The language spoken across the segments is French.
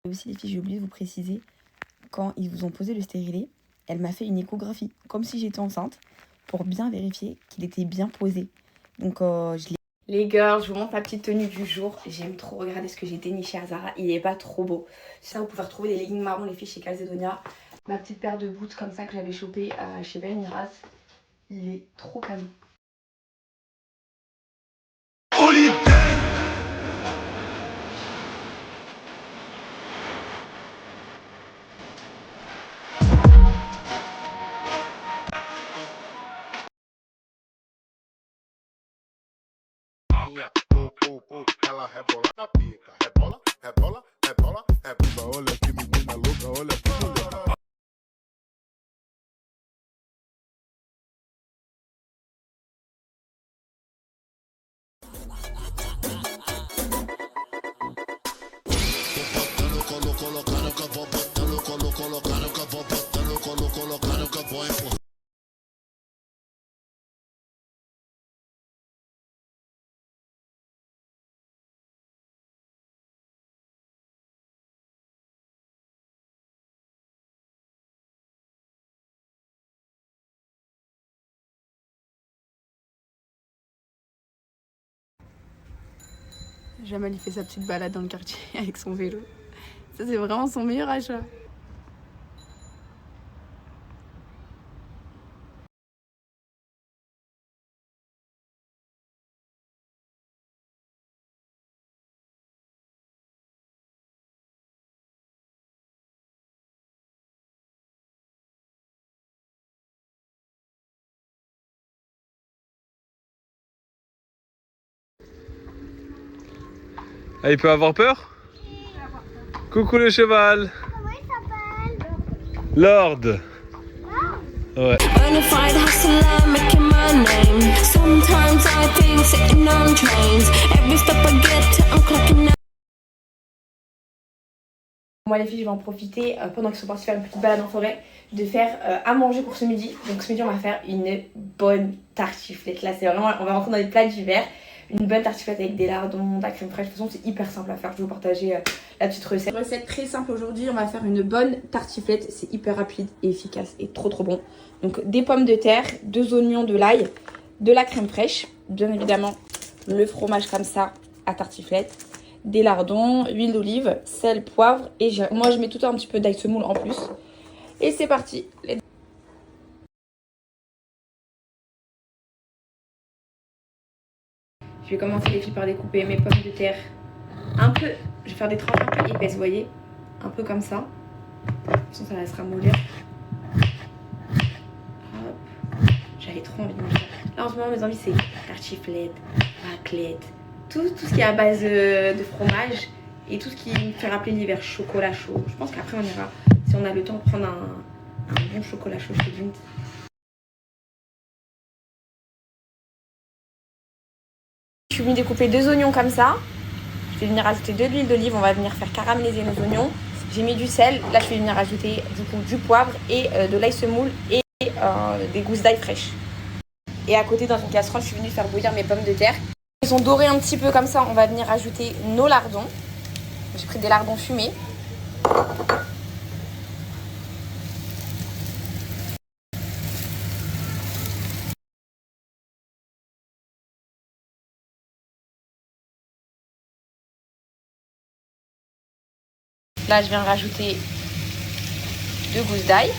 Et aussi les filles, j'ai oublié de vous préciser, quand ils vous ont posé le stérilet, elle m'a fait une échographie, comme si j'étais enceinte, pour bien vérifier qu'il était bien posé. Donc je l'ai... Les girls, je vous montre ma petite tenue du jour. J'aime trop regarder ce que j'ai déniché à Zara. Il est pas trop beau. Ça, vous pouvez retrouver des leggings marrons, les filles, chez Calzedonia. Ma petite paire de boots comme ça que j'avais chopé chez Belle Miraz. Il est trop canon. Ela rebola na pica, rebola, rebola, rebola, rebola. Olha que menina louca, olha que mulher. Jamal, il fait sa petite balade dans le quartier avec son vélo. Ça, c'est vraiment son meilleur achat. Ah, il peut avoir peur? Coucou le cheval. Comment il s'appelle? Lord. Ouais. Bonafide hustler, making my name. Sometimes I think sitting on trains. Every step I get, I'm clocking out. Moi les filles, je vais en profiter pendant qu'ils sont partis faire une petite balade en forêt de faire à manger pour ce midi. Donc ce midi on va faire une bonne tartiflette. Là c'est vraiment, on va rentrer dans les plats d'hiver. Une bonne tartiflette avec des lardons, de la crème fraîche. De toute façon c'est hyper simple à faire. Je vais vous partager la petite recette. Recette très simple aujourd'hui. On va faire une bonne tartiflette. C'est hyper rapide et efficace et trop bon. Donc des pommes de terre, 2 oignons, de l'ail, de la crème fraîche. Bien évidemment le fromage comme ça à tartiflette. Des lardons, huile d'olive, sel, poivre et moi je mets tout un petit peu d'ail semoule en plus. Et c'est parti. Je vais commencer les filles par découper mes pommes de terre un peu, je vais faire des tranches un peu épaisses, vous voyez, un peu comme ça. De toute façon ça va se ramollir. Hop. J'avais trop envie de manger. Là en ce moment mes envies c'est tartiflette, raclette, tout ce qui est à base de fromage et tout ce qui me fait rappeler l'hiver, chocolat chaud. Je pense qu'après on ira, si on a le temps, prendre un bon chocolat chaud chez Vint. Je suis venue découper 2 oignons comme ça. Je vais venir ajouter de l'huile d'olive, on va venir faire caraméliser nos oignons. J'ai mis du sel, là je vais venir ajouter du coup du poivre et de l'ail semoule et des gousses d'ail fraîches. Et à côté dans une casserole, je suis venue faire bouillir mes pommes de terre. Ils sont dorés un petit peu comme ça, on va venir ajouter nos lardons. J'ai pris des lardons fumés. Là, je viens rajouter 2 gousses d'ail,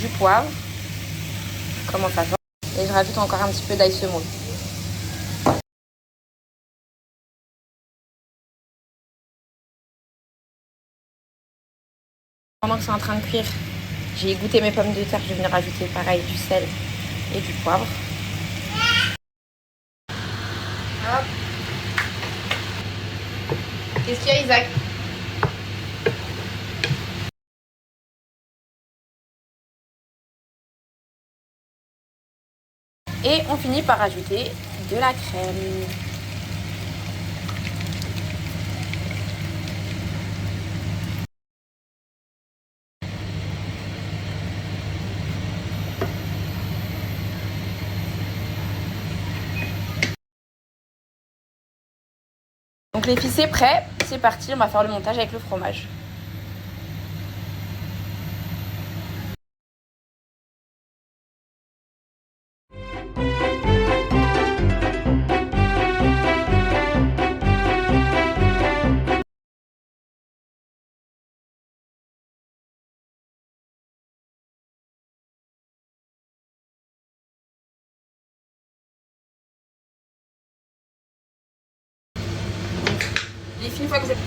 du poivre, comment ça va, et je rajoute encore un petit peu d'ail semoule. Pendant que c'est en train de cuire, j'ai égoutter mes pommes de terre, je vais venir rajouter pareil du sel et du poivre. Hop. Qu'est-ce qu'il y a, Isaac? Et on finit par ajouter de la crème. Donc les filles, c'est prêt. c'est parti, on va faire le montage avec le fromage. Les filles, une fois que vous êtes...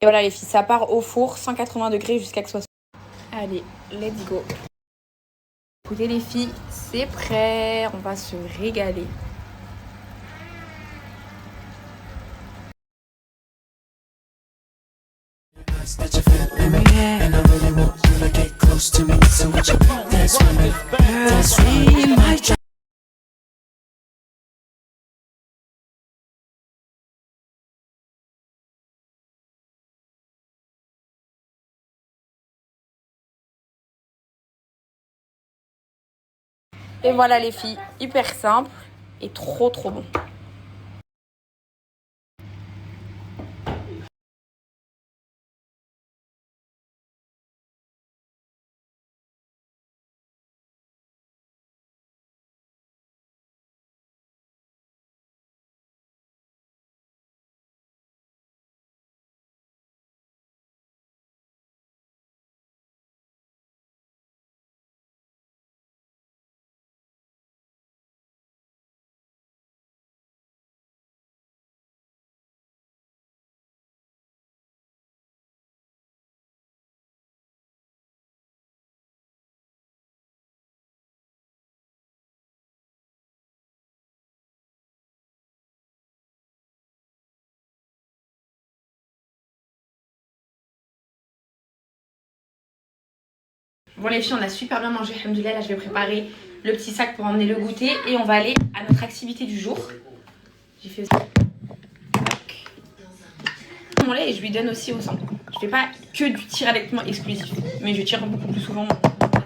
Et voilà les filles, ça part au four, 180 degrés jusqu'à que ce soit... Allez, let's go. Écoutez les filles, c'est prêt, on va se régaler. Et voilà les filles, hyper simple et trop bon. Bon les filles, on a super bien mangé, alhamdoulilah. Là je vais préparer le petit sac pour emmener le goûter et on va aller à notre activité du jour. J'ai fait ça. Mon lait et je lui donne aussi au sein. Je fais pas que du tir allaitement exclusif, mais je tire beaucoup plus souvent,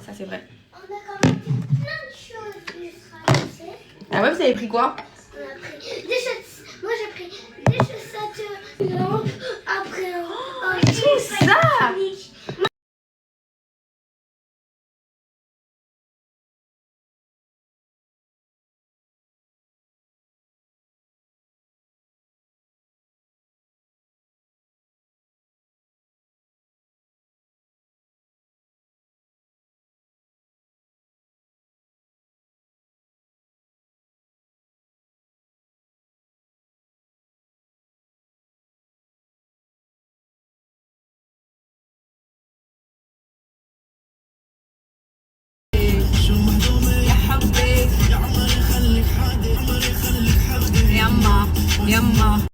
ça c'est vrai. On a quand même plein de choses du français. Ah ouais, vous avez pris quoi? On a pris des chaussettes. Moi j'ai pris des chaussettes blanches. Après tout ça! يما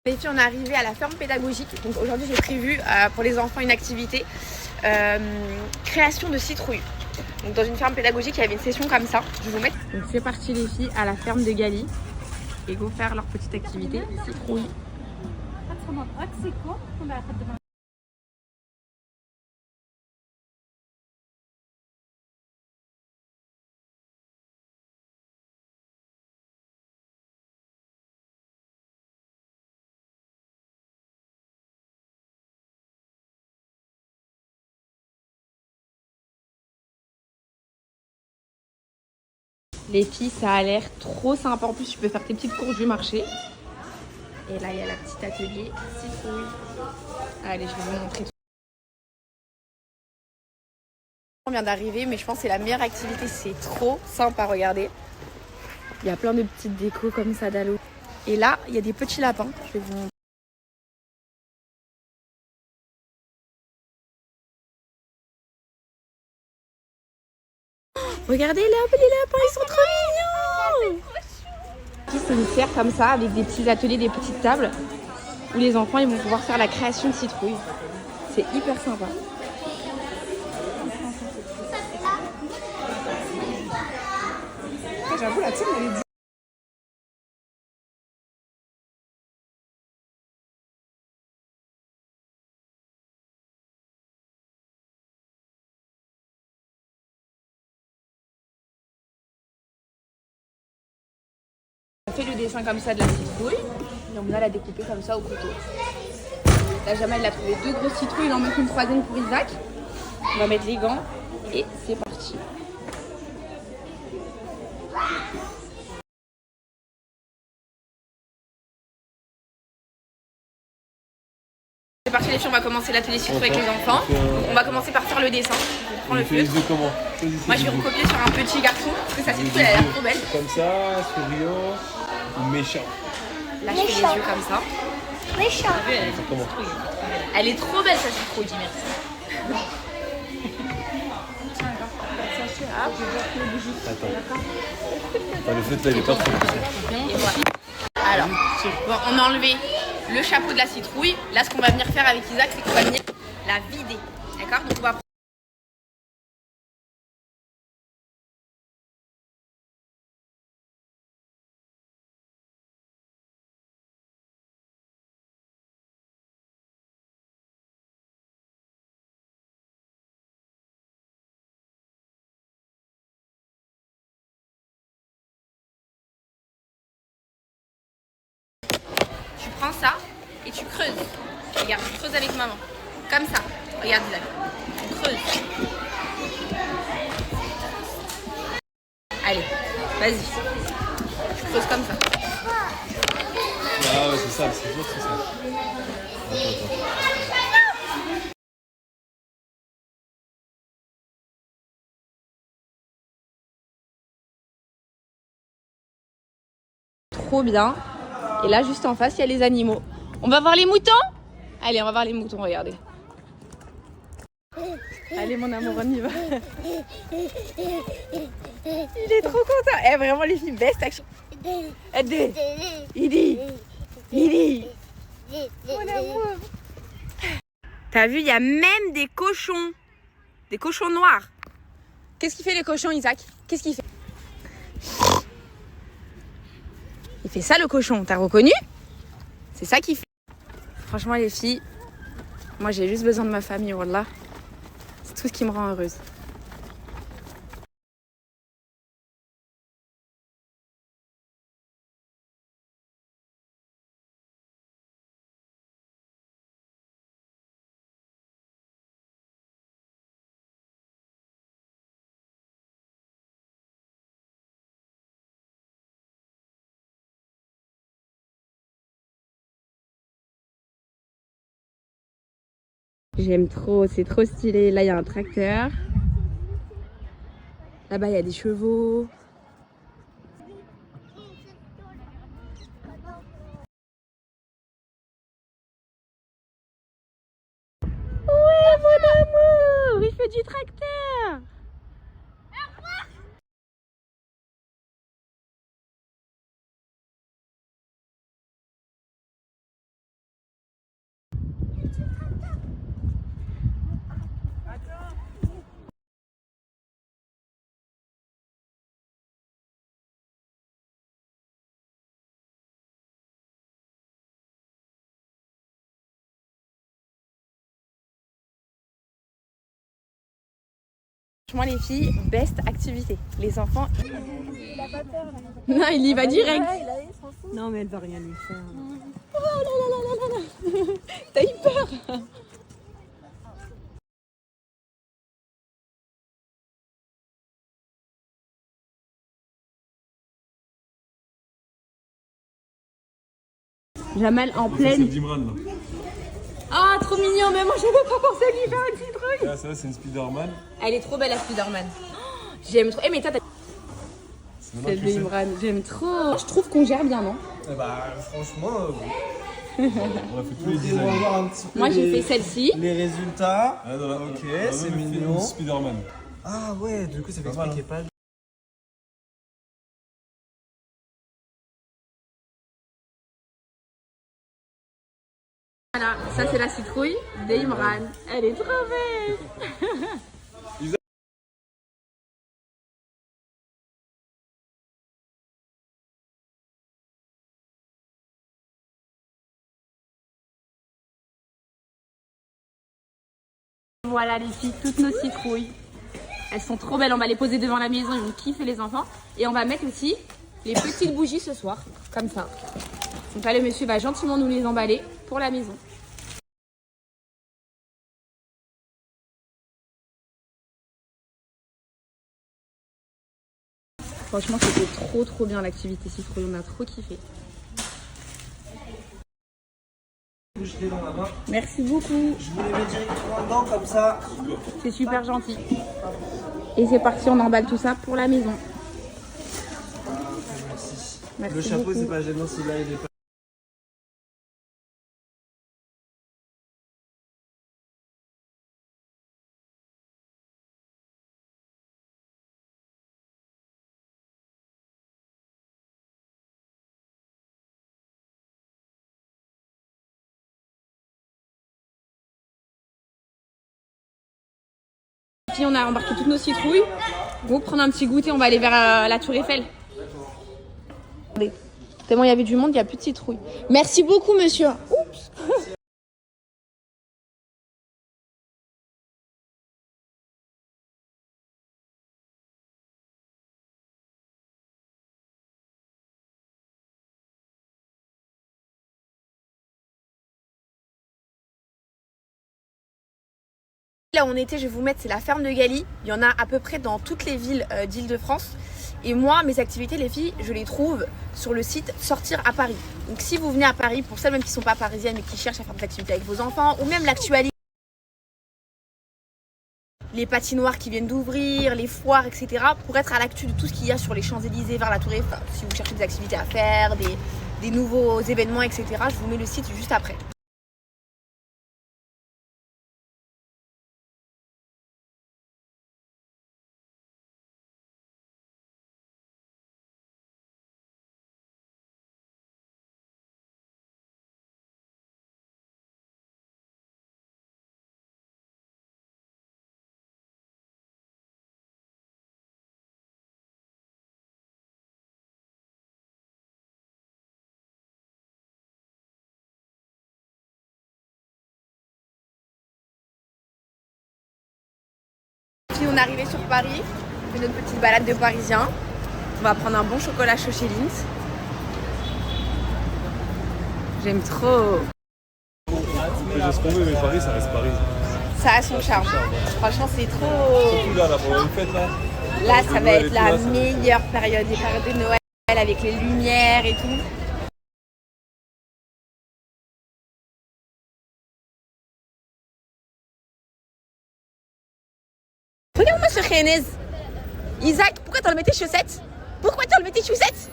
Les filles, on est arrivé à la ferme pédagogique. Donc aujourd'hui, j'ai prévu pour les enfants une activité création de citrouilles. Donc dans une ferme pédagogique, il y avait une session comme ça. Je vais vous mettre. Donc c'est parti les filles à la ferme de Gali et go faire leur petite activité citrouille. Les filles, ça a l'air trop sympa. En plus, tu peux faire tes petites courses du marché. Et là, il y a la petite atelier citrouille. Allez, je vais vous montrer tout. On vient d'arriver, mais je pense que c'est la meilleure activité. C'est trop sympa, regardez. Il y a plein de petites décos comme ça d'Halloween. Et là, il y a des petits lapins. Je vais vous montrer. Regardez là, les lapins, ils sont trop mignons. C'est une serre comme ça, avec des petits ateliers, des petites tables, où les enfants ils vont pouvoir faire la création de citrouilles. C'est hyper sympa. J'avoue, la tienne, elle est... On fait le dessin comme ça de la citrouille, et on va la découper comme ça au couteau. Là, Jamal il a trouvé 2 grosses citrouilles, il en met une troisième pour Isaac. On va mettre les gants et c'est parti. C'est parti les filles, on va commencer l'atelier citrouille avec les enfants. On va commencer par faire le dessin. On prend le feutre. Moi je vais recopier sur un petit garçon parce que sa citrouille elle a l'air trop belle. Comme ça, souriant ou méchant. Là je fais les yeux comme ça. Méchant. Elle est trop belle sa citrouille, dis merci. Le feutre là il est pas trop. Et voilà. Alors, bon, on a enlevé le chapeau de la citrouille. Là ce qu'on va venir faire avec Isaac, c'est qu'on va venir la vider. D'accord? Donc on va... Tu prends ça et tu creuses. Regarde, tu creuses avec maman. Comme ça. Regarde Isaac. On creuse. Allez, vas-y. Tu creuses comme ça. Ah ouais, c'est ça, c'est sûr, c'est ça. Attends. Trop bien. Et là, juste en face, il y a les animaux. On va voir les moutons? Allez, on va voir les moutons, regardez. Allez, mon amour, on y va. Il est trop content. Eh, vraiment, les filles, best action. Idi. Mon amour. T'as vu, il y a même des cochons. Des cochons noirs. Qu'est-ce qu'il fait, les cochons, Isaac? Qu'est-ce qu'il fait? Il fait ça le cochon, t'as reconnu? C'est ça qu'il fait. Franchement les filles, moi j'ai juste besoin de ma famille, wallah. C'est tout ce qui me rend heureuse. J'aime trop, c'est trop stylé. Là il y a un tracteur. Là-bas il y a des chevaux. Ouais mon amour, il fait du tracteur. Franchement les filles, best activité. Les enfants... Il a pas peur là. Non, il y va direct. Non mais elle va rien lui faire. Oh là là là là là là. T'as eu peur. Jamel en pleine... C'est Dimran là. Ah, trop mignon, mais moi j'avais pas pensé à lui faire un petit truc. Ah, ça c'est une Spider-Man. Elle est trop belle la Spider-Man. Oh, j'aime trop. Eh mais toi t'as... Celle de Imran, j'aime trop. Je trouve qu'on gère bien, non? Bah franchement, On a fait tous les on va designs. voir un petit peu Moi j'ai fait celle-ci. les résultats. Ah, dans la... Ok, on a c'est même fait mignon. une Spider-Man. Ah ouais, du coup ça fait Pas mal, expliquer pas. Voilà, ça c'est la citrouille d'Imran. Elle est trop belle. Voilà les filles, toutes nos citrouilles. Elles sont trop belles, on va les poser devant la maison, ils vont kiffer les enfants. Et on va mettre aussi les petites bougies ce soir, comme ça. Donc là le monsieur va gentiment nous les emballer pour la maison. Franchement c'était trop bien l'activité citrouille, on a trop kiffé. Vous jetez dans la main. Merci beaucoup, Je vous les mets directement dedans comme ça. c'est super gentil. Et c'est parti, on emballe tout ça pour la maison. Merci. Merci Le chapeau beaucoup. c'est pas gênant si là il est pas. Puis on a embarqué toutes nos citrouilles. Go prendre un petit goûter, on va aller vers la tour Eiffel. Attendez. Tellement il y avait du monde, il n'y a plus de citrouilles. Merci beaucoup monsieur. Oups. Là où on était, je vais vous mettre, c'est la ferme de Galie. Il y en a à peu près dans toutes les villes d'Île-de-France. Et moi, mes activités, les filles, je les trouve sur le site Sortir à Paris. Donc si vous venez à Paris, pour celles même qui ne sont pas parisiennes mais qui cherchent à faire des activités avec vos enfants, ou même l'actualité, les patinoires qui viennent d'ouvrir, les foires, etc. Pour être à l'actu de tout ce qu'il y a sur les Champs-Élysées vers la Tour Eiffel, si vous cherchez des activités à faire, des nouveaux événements, etc. Je vous mets le site juste après. Puis on est arrivé sur Paris, on fait notre petite balade de Parisien. On va prendre un bon chocolat chaud chez Lindt. J'aime trop. On fait ce qu'on veut, mais Paris, ça reste Paris. Ça a son charme. Franchement, c'est trop. Surtout là, pendant les fêtes là. Là, ça va Noël et être tout, la là, ça- meilleure période, les périodes de Noël avec les lumières et tout. Regarde-moi ce Rennes. Isaac, pourquoi t'as enlevé tes chaussettes? Pourquoi t'as enlevé tes chaussettes?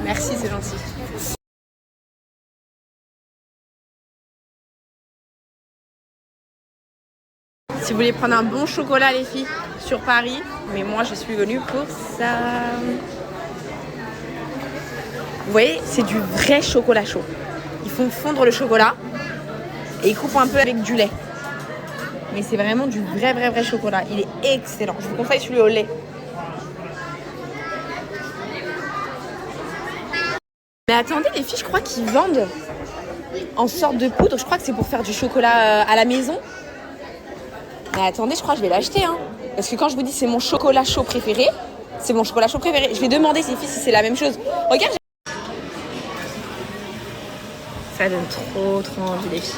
Merci, c'est gentil. Si vous voulez prendre un bon chocolat, les filles, sur Paris, mais moi je suis venue pour ça. Vous voyez, c'est du vrai chocolat chaud. Ils font fondre le chocolat Et il coupe un peu avec du lait. Mais c'est vraiment du vrai chocolat. Il est excellent. Je vous conseille celui au lait. Mais attendez les filles, je crois qu'ils vendent en sorte de poudre. Je crois que c'est pour faire du chocolat à la maison. Mais attendez, je crois que je vais l'acheter. Hein. Parce que quand je vous dis c'est mon chocolat chaud préféré, c'est mon chocolat chaud préféré. Je vais demander ces filles si c'est la même chose. Regarde. Ça donne trop envie les filles.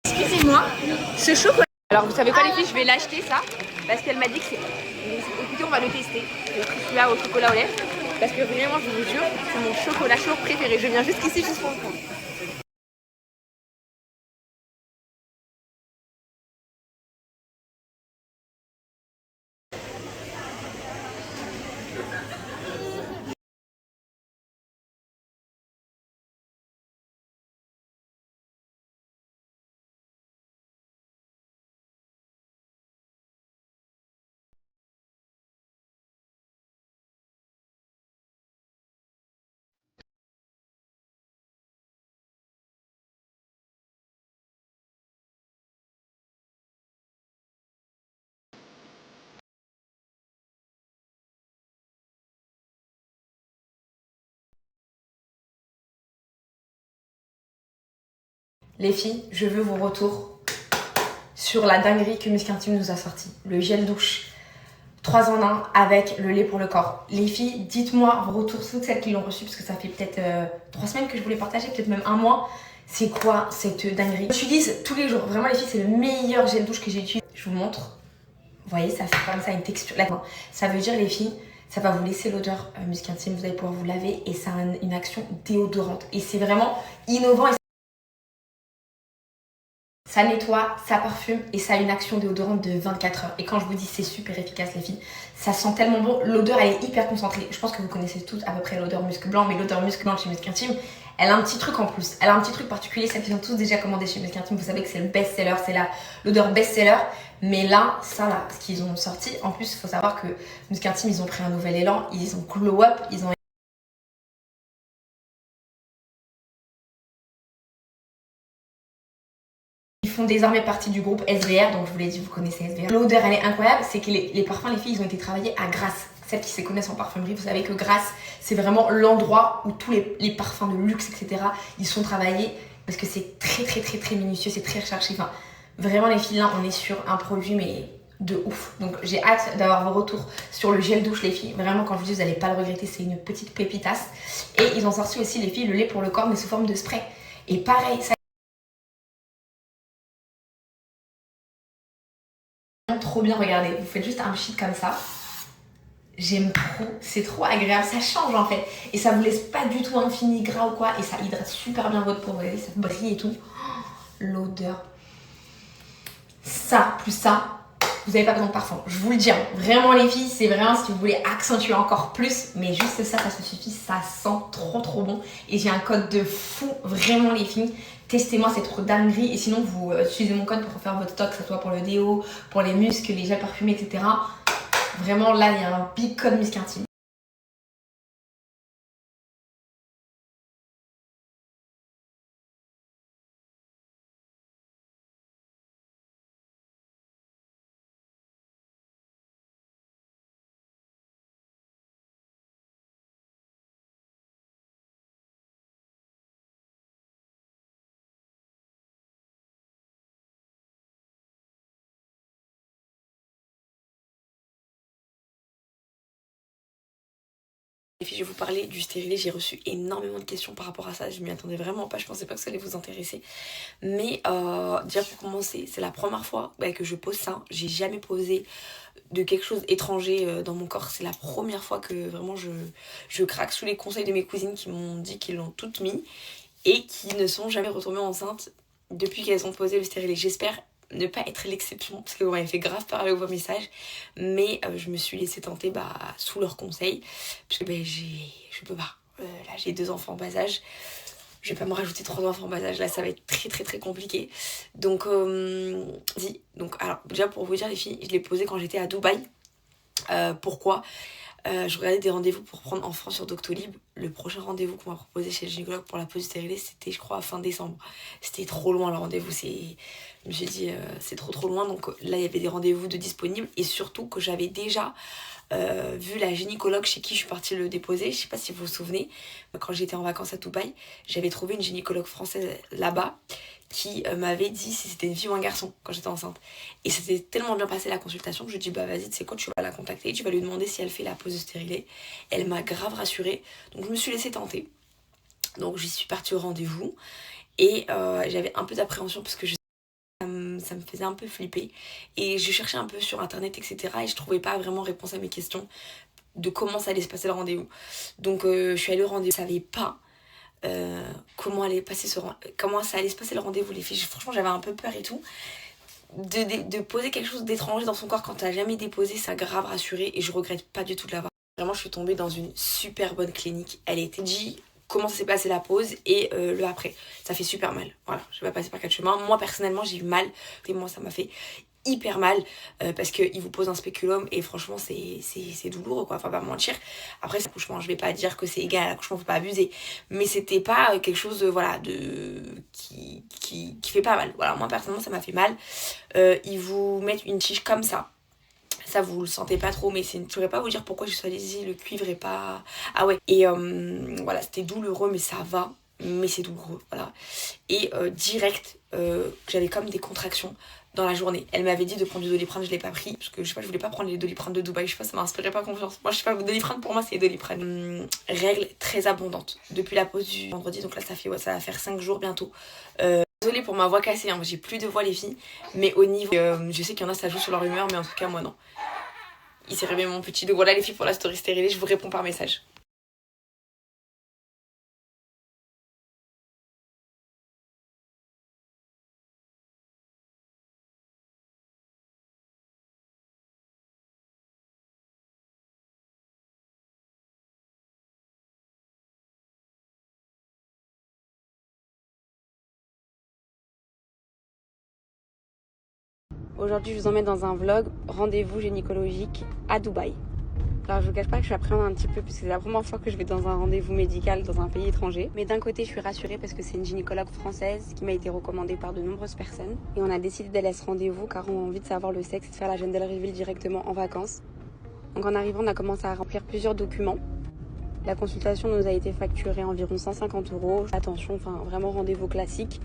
Excusez-moi, ce chocolat. Alors vous savez quoi les filles, je vais l'acheter ça. Parce qu'elle m'a dit que c'est... Écoutez, on va le tester. J'ai pris celui-là au chocolat au lait. Parce que vraiment, je vous jure, c'est mon chocolat chaud préféré. Je viens jusqu'ici juste pour le prendre. Les filles, je veux vos retours sur la dinguerie que Musc Intime nous a sorti. Le gel douche 3 en 1 avec le lait pour le corps. Les filles, dites-moi vos retours, toutes celles qui l'ont reçu, parce que ça fait peut-être 3 semaines que je voulais partager, peut-être même 1 mois. C'est quoi cette dinguerie? J'utilise tous les jours. Vraiment les filles, c'est le meilleur gel douche que j'ai utilisé. Je vous montre. Vous voyez, ça fait comme ça une texture. Là, ça veut dire les filles, ça va vous laisser l'odeur Musc Intime. Vous allez pouvoir vous laver et ça a une action déodorante. Et c'est vraiment innovant. Ça nettoie, ça parfume et ça a une action déodorante de 24 heures. Et quand je vous dis c'est super efficace les filles, ça sent tellement bon. L'odeur elle est hyper concentrée. Je pense que vous connaissez toutes à peu près l'odeur musc blanc, mais l'odeur musc blanc chez Musc Intime, elle a un petit truc en plus. Elle a un petit truc particulier, celles qui ont tous déjà commandé chez Musc Intime, vous savez que c'est le best-seller, c'est l'odeur best-seller. Mais là, ça là, ce qu'ils ont sorti, en plus il faut savoir que Musc Intime, ils ont pris un nouvel élan, ils ont glow up, ils ont... Ils font désormais partie du groupe SVR, donc je vous l'ai dit, vous connaissez SVR. L'odeur elle est incroyable, c'est que les parfums, les filles, ils ont été travaillés à Grasse. Celles qui se connaissent en parfumerie, vous savez que Grasse, c'est vraiment l'endroit où tous les parfums de luxe, etc., ils sont travaillés parce que c'est très minutieux, c'est très recherché. Enfin, vraiment les filles, là, on est sur un produit, mais de ouf. Donc j'ai hâte d'avoir vos retours sur le gel douche, les filles. Vraiment, quand je vous dis, vous n'allez pas le regretter, c'est une petite pépitasse. Et ils ont sorti aussi, les filles, le lait pour le corps, mais sous forme de spray. Et pareil, ça... trop bien, regardez, vous faites juste un shit comme ça, j'aime trop, c'est trop agréable, ça change en fait et ça vous laisse pas du tout infini gras ou quoi et ça hydrate super bien votre peau, vous voyez, ça brille et tout. Oh, l'odeur, ça plus ça, vous n'avez pas besoin de parfum, je vous le dis, hein. Vraiment les filles, c'est vraiment si vous voulez accentuer encore plus, mais juste ça se suffit, ça sent trop bon et j'ai un code de fou, vraiment les filles. Testez-moi, c'est trop dinguerie. Et sinon, vous utilisez mon code pour faire votre stock, que ce soit pour le déo, pour les muscles, les gels parfumés, etc. Vraiment, là, il y a un big code Musc Intime. Les filles, je vais vous parler du stérilet. J'ai reçu énormément de questions par rapport à ça. Je m'y attendais vraiment pas. Je pensais pas que ça allait vous intéresser. Mais déjà pour commencer, c'est la première fois que je pose ça. J'ai jamais posé de quelque chose étranger dans mon corps. C'est la première fois que vraiment je craque sous les conseils de mes cousines qui m'ont dit qu'ils l'ont toutes mis et qui ne sont jamais retombées enceintes depuis qu'elles ont posé le stérilet. J'espère ne pas être l'exception parce que vous m'avez fait grave peur avec vos messages, mais je me suis laissée tenter sous leurs conseils parce que je peux pas, là j'ai 2 enfants en bas âge, je vais pas me rajouter 3 enfants en bas âge, là ça va être très compliqué, donc alors déjà pour vous dire les filles, je l'ai posé quand j'étais à Dubaï. Pourquoi? Je regardais des rendez-vous pour prendre enfant sur Doctolib. Le prochain rendez-vous qu'on m'a proposé chez le gynécologue pour la pose du stérilet, c'était je crois fin décembre. C'était trop loin le rendez-vous, je me suis dit c'est trop loin. Donc là il y avait des rendez-vous de disponibles et surtout que j'avais déjà vu la gynécologue chez qui je suis partie le déposer. Je sais pas si vous vous souvenez, quand j'étais en vacances à Dubaï, j'avais trouvé une gynécologue française là-bas qui m'avait dit si c'était une fille ou un garçon quand j'étais enceinte. Et c'était tellement bien passé la consultation que je lui ai dit bah vas-y, tu sais quoi, tu vas la contacter, tu vas lui demander si elle fait la pose de stérilet. Elle m'a grave rassurée, donc je me suis laissée tenter. Donc j'y suis partie au rendez-vous et j'avais un peu d'appréhension parce que ça me faisait un peu flipper. Et je cherchais un peu sur internet, etc. Et je trouvais pas vraiment réponse à mes questions de comment ça allait se passer le rendez-vous. Donc je suis allée au rendez-vous, je savais pas comment ça allait se passer le rendez-vous, les filles. Franchement j'avais un peu peur et tout. De poser quelque chose d'étranger dans son corps quand t'as jamais déposé, ça a grave rassuré et je regrette pas du tout de l'avoir. Vraiment je suis tombée dans une super bonne clinique. Elle était dit comment ça s'est passé la pause et le après. Ça fait super mal. Voilà, je vais pas passer par 4 chemins. Moi personnellement j'ai eu mal et moi ça m'a fait hyper mal parce qu'il vous pose un spéculum et franchement c'est douloureux quoi, enfin pas mentir. Après c'est l'accouchement, je vais pas dire que c'est égal à l'accouchement, faut pas abuser, mais c'était pas quelque chose voilà qui fait pas mal. Voilà, moi personnellement ça m'a fait mal. Ils vous mettent une tige comme ça vous le sentez pas trop, mais je pourrais pas vous dire pourquoi j'ai choisi le cuivre et pas... Ah ouais, et voilà, c'était douloureux mais ça va, mais c'est douloureux, voilà. Et direct, j'avais comme des contractions dans la journée. Elle m'avait dit de prendre du Doliprane, je l'ai pas pris, parce que je sais pas, je voulais pas prendre les Doliprane de Dubaï, je sais pas, ça m'inspirait pas confiance. Moi je sais pas, le Doliprane pour moi c'est les Doliprane. Règles très abondantes, depuis la pause du vendredi, donc là ça va faire 5 jours bientôt. Désolée pour ma voix cassée, hein, j'ai plus de voix les filles, mais au niveau, je sais qu'il y en a ça joue sur leur humeur, mais en tout cas moi non. Il s'est réveillé mon petit, donc voilà les filles pour la story stérilée, je vous réponds par message. Aujourd'hui, je vous emmène dans un vlog rendez-vous gynécologique à Dubaï. Alors, je vous cache pas que je suis appréhendée un petit peu puisque c'est la première fois que je vais dans un rendez-vous médical dans un pays étranger. Mais d'un côté, je suis rassurée parce que c'est une gynécologue française qui m'a été recommandée par de nombreuses personnes. Et on a décidé d'aller à ce rendez-vous car on a envie de savoir le sexe et de faire la gender reveal directement en vacances. Donc en arrivant, on a commencé à remplir plusieurs documents. La consultation nous a été facturée environ 150 €. Attention, enfin vraiment rendez-vous classique.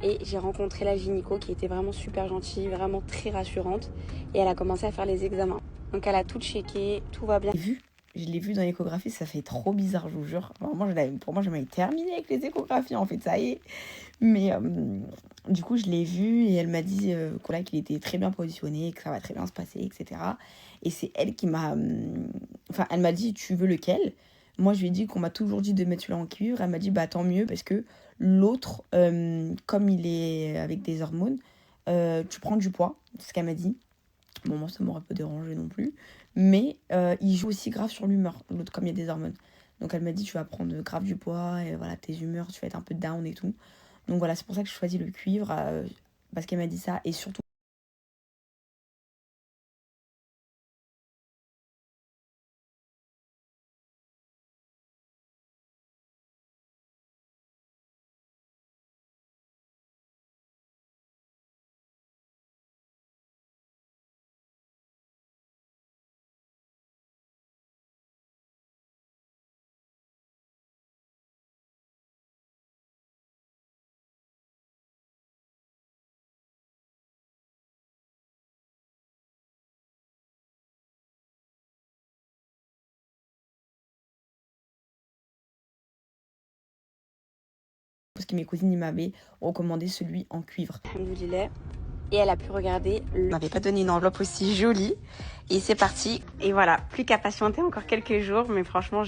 Et j'ai rencontré la gynéco qui était vraiment super gentille, vraiment très rassurante. Et elle a commencé à faire les examens. Donc elle a tout checké, tout va bien. Je l'ai vu dans l'échographie, ça fait trop bizarre, je vous jure. Pour moi, j'avais terminé avec les échographies, en fait, ça y est. Mais du coup, je l'ai vu et elle m'a dit qu'il était très bien positionné, que ça va très bien se passer, etc. Et c'est elle qui m'a... Enfin, elle m'a dit, tu veux lequel ? Moi, je lui ai dit qu'on m'a toujours dit de mettre celui-là en cuivre. Elle m'a dit, bah tant mieux, parce que l'autre, comme il est avec des hormones, tu prends du poids, c'est ce qu'elle m'a dit. Bon, moi, ça m'aurait pas dérangé non plus. Mais il joue aussi grave sur l'humeur, l'autre, comme il y a des hormones. Donc, elle m'a dit, tu vas prendre grave du poids, et voilà, tes humeurs, tu vas être un peu down et tout. Donc, voilà, c'est pour ça que je choisis le cuivre, parce qu'elle m'a dit ça, et surtout, parce que mes cousines m'avaient recommandé celui en cuivre. Alhamdoulilah. Et elle a pu regarder. Elle m'avait pas donné une enveloppe aussi jolie. Et c'est parti. Et voilà, plus qu'à patienter encore quelques jours. Mais franchement,